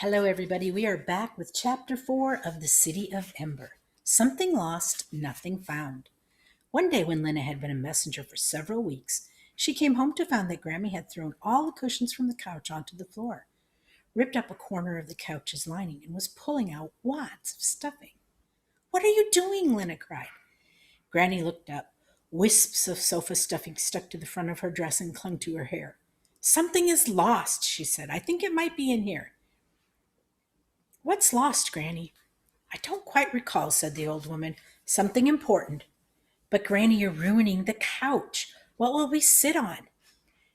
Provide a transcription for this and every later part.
Hello, everybody. We are back with Chapter 4 of The City of Ember. Something lost, nothing found. One day, when Lena had been a messenger for several weeks, she came home to find that Grammy had thrown all the cushions from the couch onto the floor, ripped up a corner of the couch's lining, and was pulling out wads of stuffing. "What are you doing?" Lena cried. Granny looked up. Wisps of sofa stuffing stuck to the front of her dress and clung to her hair. "Something is lost," she said. "I think it might be in here." "What's lost, Granny?" "I don't quite recall," said the old woman. "Something important." "But, Granny, you're ruining the couch. What will we sit on?"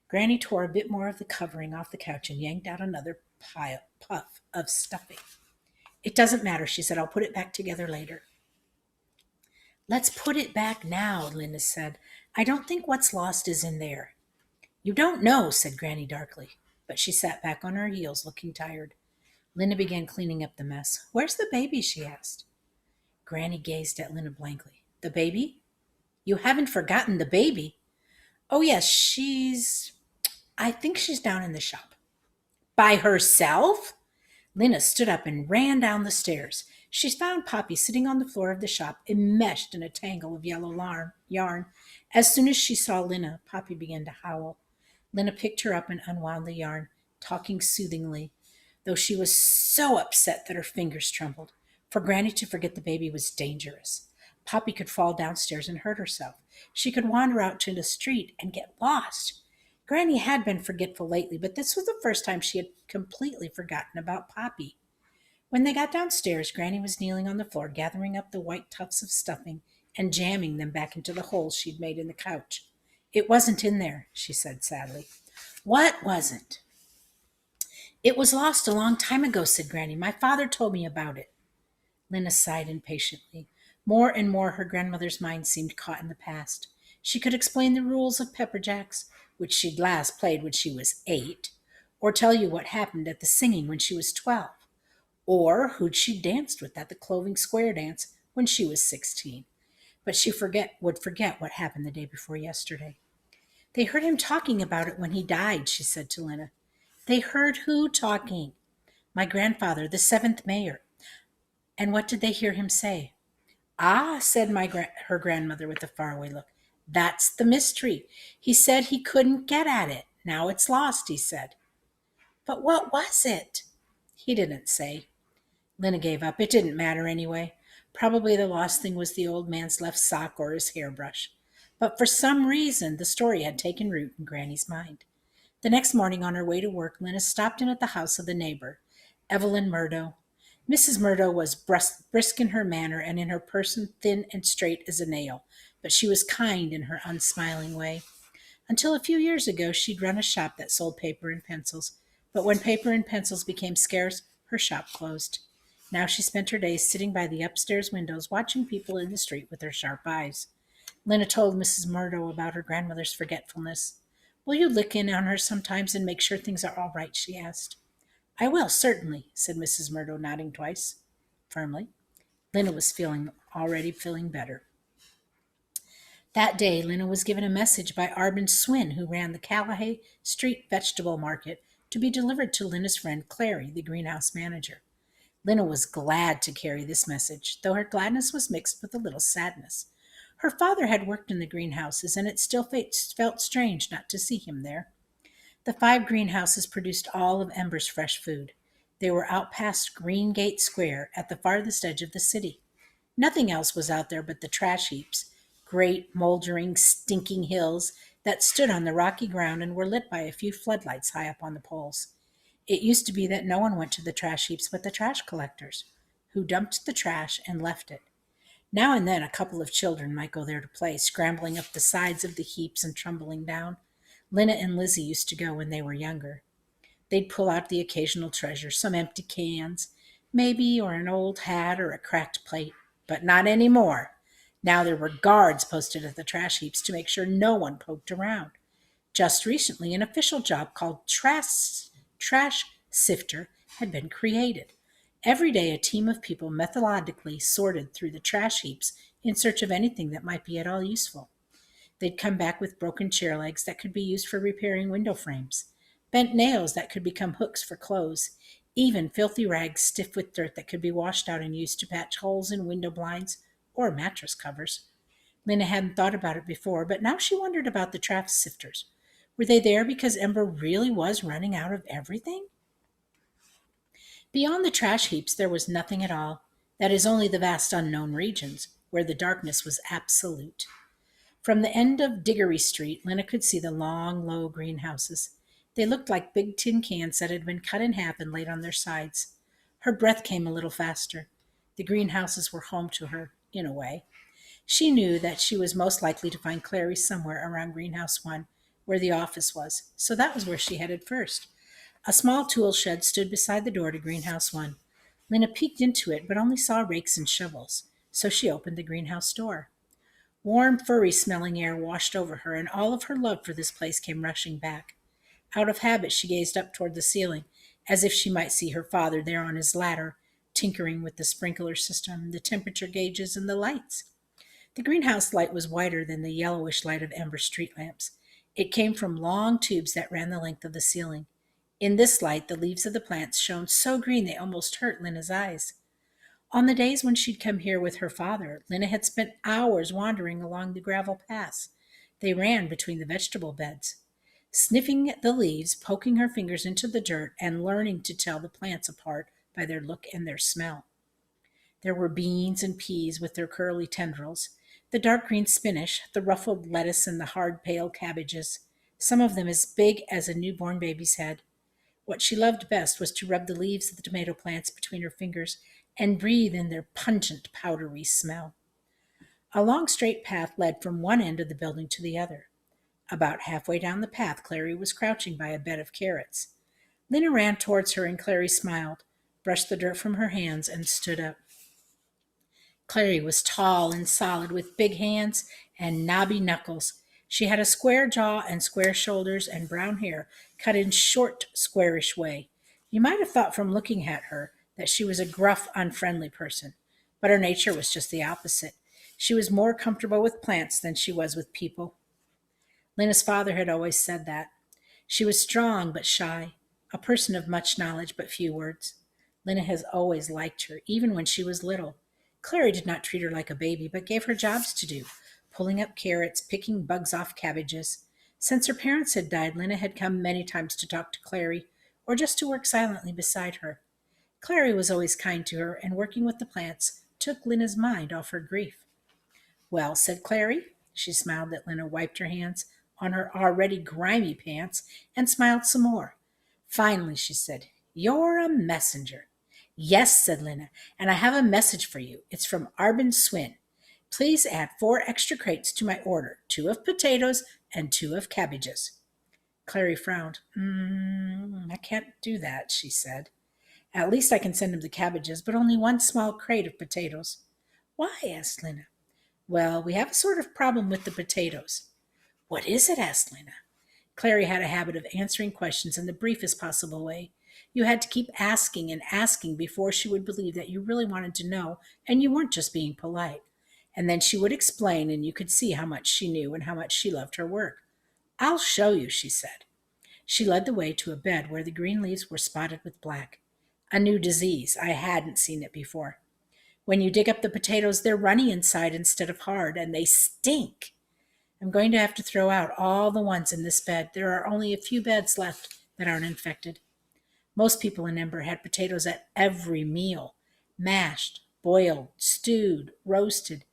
Granny tore a bit more of the covering off the couch and yanked out another puff of stuffing. "It doesn't matter," she said. "I'll put it back together later." "Let's put it back now," Linda said. "I don't think what's lost is in there." "You don't know," said Granny darkly. But she sat back on her heels, looking tired. Linda began cleaning up the mess. "Where's the baby?" she asked. Granny gazed at Lena blankly. "The baby? You haven't forgotten the baby?" "Oh, yes, I think she's down in the shop." "By herself?" Lena stood up and ran down the stairs. She found Poppy sitting on the floor of the shop, enmeshed in a tangle of yellow yarn. As soon as she saw Lena, Poppy began to howl. Lena picked her up and unwound the yarn, talking soothingly, though she was so upset that her fingers trembled. For Granny to forget the baby was dangerous. Poppy could fall downstairs and hurt herself. She could wander out to the street and get lost. Granny had been forgetful lately, but this was the first time she had completely forgotten about Poppy. When they got downstairs, Granny was kneeling on the floor, gathering up the white tufts of stuffing and jamming them back into the holes she'd made in the couch. "It wasn't in there," she said sadly. "What wasn't?" "It was lost a long time ago," said Granny. "My father told me about it." Lena sighed impatiently. More and more her grandmother's mind seemed caught in the past. She could explain the rules of pepper jacks, which she'd last played when she was 8, or tell you what happened at the singing when she was 12, or who'd she danced with at the Clothing Square dance when she was 16. But she would forget what happened the day before yesterday. "They heard him talking about it when he died," she said to Lena. "They heard who talking?" "My grandfather, the 7th mayor." "And what did they hear him say?" "Ah," said her grandmother with a faraway look. "That's the mystery. He said he couldn't get at it. Now it's lost, he said." "But what was it?" "He didn't say." Lena gave up. It didn't matter anyway. Probably the lost thing was the old man's left sock or his hairbrush. But for some reason, the story had taken root in Granny's mind. The next morning, on her way to work, Lena stopped in at the house of the neighbor, Evelyn Murdo. Mrs. Murdo was brisk in her manner and in her person thin and straight as a nail, but she was kind in her unsmiling way. Until a few years ago, she'd run a shop that sold paper and pencils, but when paper and pencils became scarce, her shop closed. Now she spent her days sitting by the upstairs windows, watching people in the street with her sharp eyes. Lena told Mrs. Murdo about her grandmother's forgetfulness. "Will you look in on her sometimes and make sure things are all right?" she asked. "I will, certainly," said Mrs. Murdo, nodding twice, firmly. Lena was already feeling better. That day, Lena was given a message by Arbin Swin, who ran the Callaway Street Vegetable Market, to be delivered to Lena's friend Clary, the greenhouse manager. Lena was glad to carry this message, though her gladness was mixed with a little sadness. Her father had worked in the greenhouses, and it still felt strange not to see him there. The 5 greenhouses produced all of Ember's fresh food. They were out past Green Gate Square, at the farthest edge of the city. Nothing else was out there but the trash heaps, great, moldering, stinking hills that stood on the rocky ground and were lit by a few floodlights high up on the poles. It used to be that no one went to the trash heaps but the trash collectors, who dumped the trash and left it. Now and then a couple of children might go there to play, scrambling up the sides of the heaps and tumbling down. Lena and Lizzie used to go when they were younger. They'd pull out the occasional treasure, some empty cans, maybe, or an old hat or a cracked plate. But not any more. Now there were guards posted at the trash heaps to make sure no one poked around. Just recently, an official job called trash sifter had been created. Every day, a team of people methodically sorted through the trash heaps in search of anything that might be at all useful. They'd come back with broken chair legs that could be used for repairing window frames, bent nails that could become hooks for clothes, even filthy rags stiff with dirt that could be washed out and used to patch holes in window blinds or mattress covers. Lena hadn't thought about it before, but now she wondered about the trash sifters. Were they there because Ember really was running out of everything? Beyond the trash heaps, there was nothing at all. That is, only the vast unknown regions, where the darkness was absolute. From the end of Diggory Street, Lena could see the long, low greenhouses. They looked like big tin cans that had been cut in half and laid on their sides. Her breath came a little faster. The greenhouses were home to her, in a way. She knew that she was most likely to find Clary somewhere around Greenhouse 1, where the office was, so that was where she headed first. A small tool shed stood beside the door to Greenhouse 1. Lena peeked into it, but only saw rakes and shovels, so she opened the greenhouse door. Warm, furry smelling air washed over her, and all of her love for this place came rushing back. Out of habit, she gazed up toward the ceiling, as if she might see her father there on his ladder, tinkering with the sprinkler system, the temperature gauges, and the lights. The greenhouse light was whiter than the yellowish light of Ember street lamps. It came from long tubes that ran the length of the ceiling. In this light, the leaves of the plants shone so green they almost hurt Lena's eyes. On the days when she'd come here with her father, Lena had spent hours wandering along the gravel paths. They ran between the vegetable beds, sniffing the leaves, poking her fingers into the dirt, and learning to tell the plants apart by their look and their smell. There were beans and peas with their curly tendrils, the dark green spinach, the ruffled lettuce, and the hard pale cabbages, some of them as big as a newborn baby's head. What she loved best was to rub the leaves of the tomato plants between her fingers and breathe in their pungent, powdery smell. A long straight path led from one end of the building to the other. About halfway down the path, Clary was crouching by a bed of carrots. Lena ran towards her, and Clary smiled, brushed the dirt from her hands, and stood up. Clary was tall and solid, with big hands and knobby knuckles. She had a square jaw and square shoulders and brown hair cut in short, squarish way. You might have thought from looking at her that she was a gruff, unfriendly person, but her nature was just the opposite. She was more comfortable with plants than she was with people. Lena's father had always said that. She was strong but shy, a person of much knowledge but few words. Lena has always liked her, even when she was little. Clary did not treat her like a baby, but gave her jobs to do, pulling up carrots, picking bugs off cabbages. Since her parents had died, Lena had come many times to talk to Clary, or just to work silently beside her. Clary was always kind to her, and working with the plants took Lena's mind off her grief. Well, said Clary. She smiled at Lena, wiped her hands on her already grimy pants, and smiled some more. Finally, she said, "You're a messenger." "Yes," said Lena, "and I have a message for you. It's from Arbin Swin. Please add 4 extra crates to my order, 2 of potatoes and 2 of cabbages." Clary frowned. I can't do that, she said. "At least I can send him the cabbages, but only 1 small crate of potatoes." "Why?" asked Lena. "Well, we have a sort of problem with the potatoes." "What is it?" asked Lena. Clary had a habit of answering questions in the briefest possible way. You had to keep asking and asking before she would believe that you really wanted to know and you weren't just being polite. And then she would explain, and you could see how much she knew and how much she loved her work. "I'll show you," she said. She led the way to a bed where the green leaves were spotted with black. A new disease. I hadn't seen it before. When you dig up the potatoes, they're runny inside instead of hard, and they stink. I'm going to have to throw out all the ones in this bed. There are only a few beds left that aren't infected. Most people in Ember had potatoes at every meal, mashed, boiled, stewed, roasted.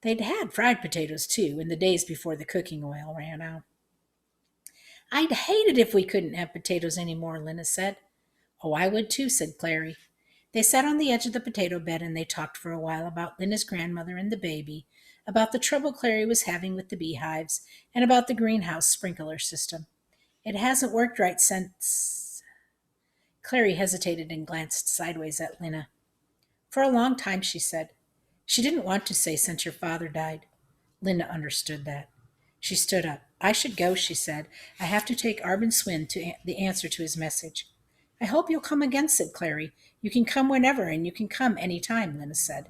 They'd had fried potatoes, too, in the days before the cooking oil ran out. "I'd hate it if we couldn't have potatoes any more," Lena said. "Oh, I would too," said Clary. They sat on the edge of the potato bed and they talked for a while about Lena's grandmother and the baby, about the trouble Clary was having with the beehives, and about the greenhouse sprinkler system. "It hasn't worked right since—" Clary hesitated and glanced sideways at Lena. "For a long time," she said. She didn't want to say since your father died. Lena understood that. She stood up. "I should go," she said. "I have to take Arbin Swin to the answer to his message." "I hope you'll come again," said Clary. "You can come whenever, and you can come any time," Lena said.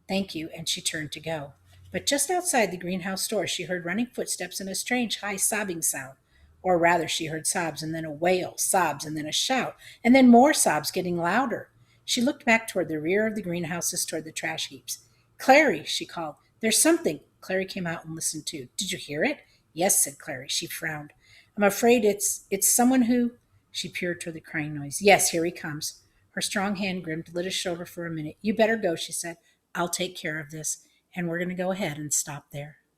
"Thank you," and she turned to go. But just outside the greenhouse door she heard running footsteps and a strange, high sobbing sound. Or rather, she heard sobs and then a wail, sobs and then a shout, and then more sobs getting louder. She looked back toward the rear of the greenhouses, toward the trash heaps. Clary, she called. There's something. Clary came out and listened too. Did you hear it? Yes, said Clary. She frowned. I'm afraid it's someone who. She peered toward the crying noise. Yes, here he comes. Her strong hand gripped Lydia's shoulder for a minute. You better go, she said. I'll take care of this, and we're going to go ahead and stop there.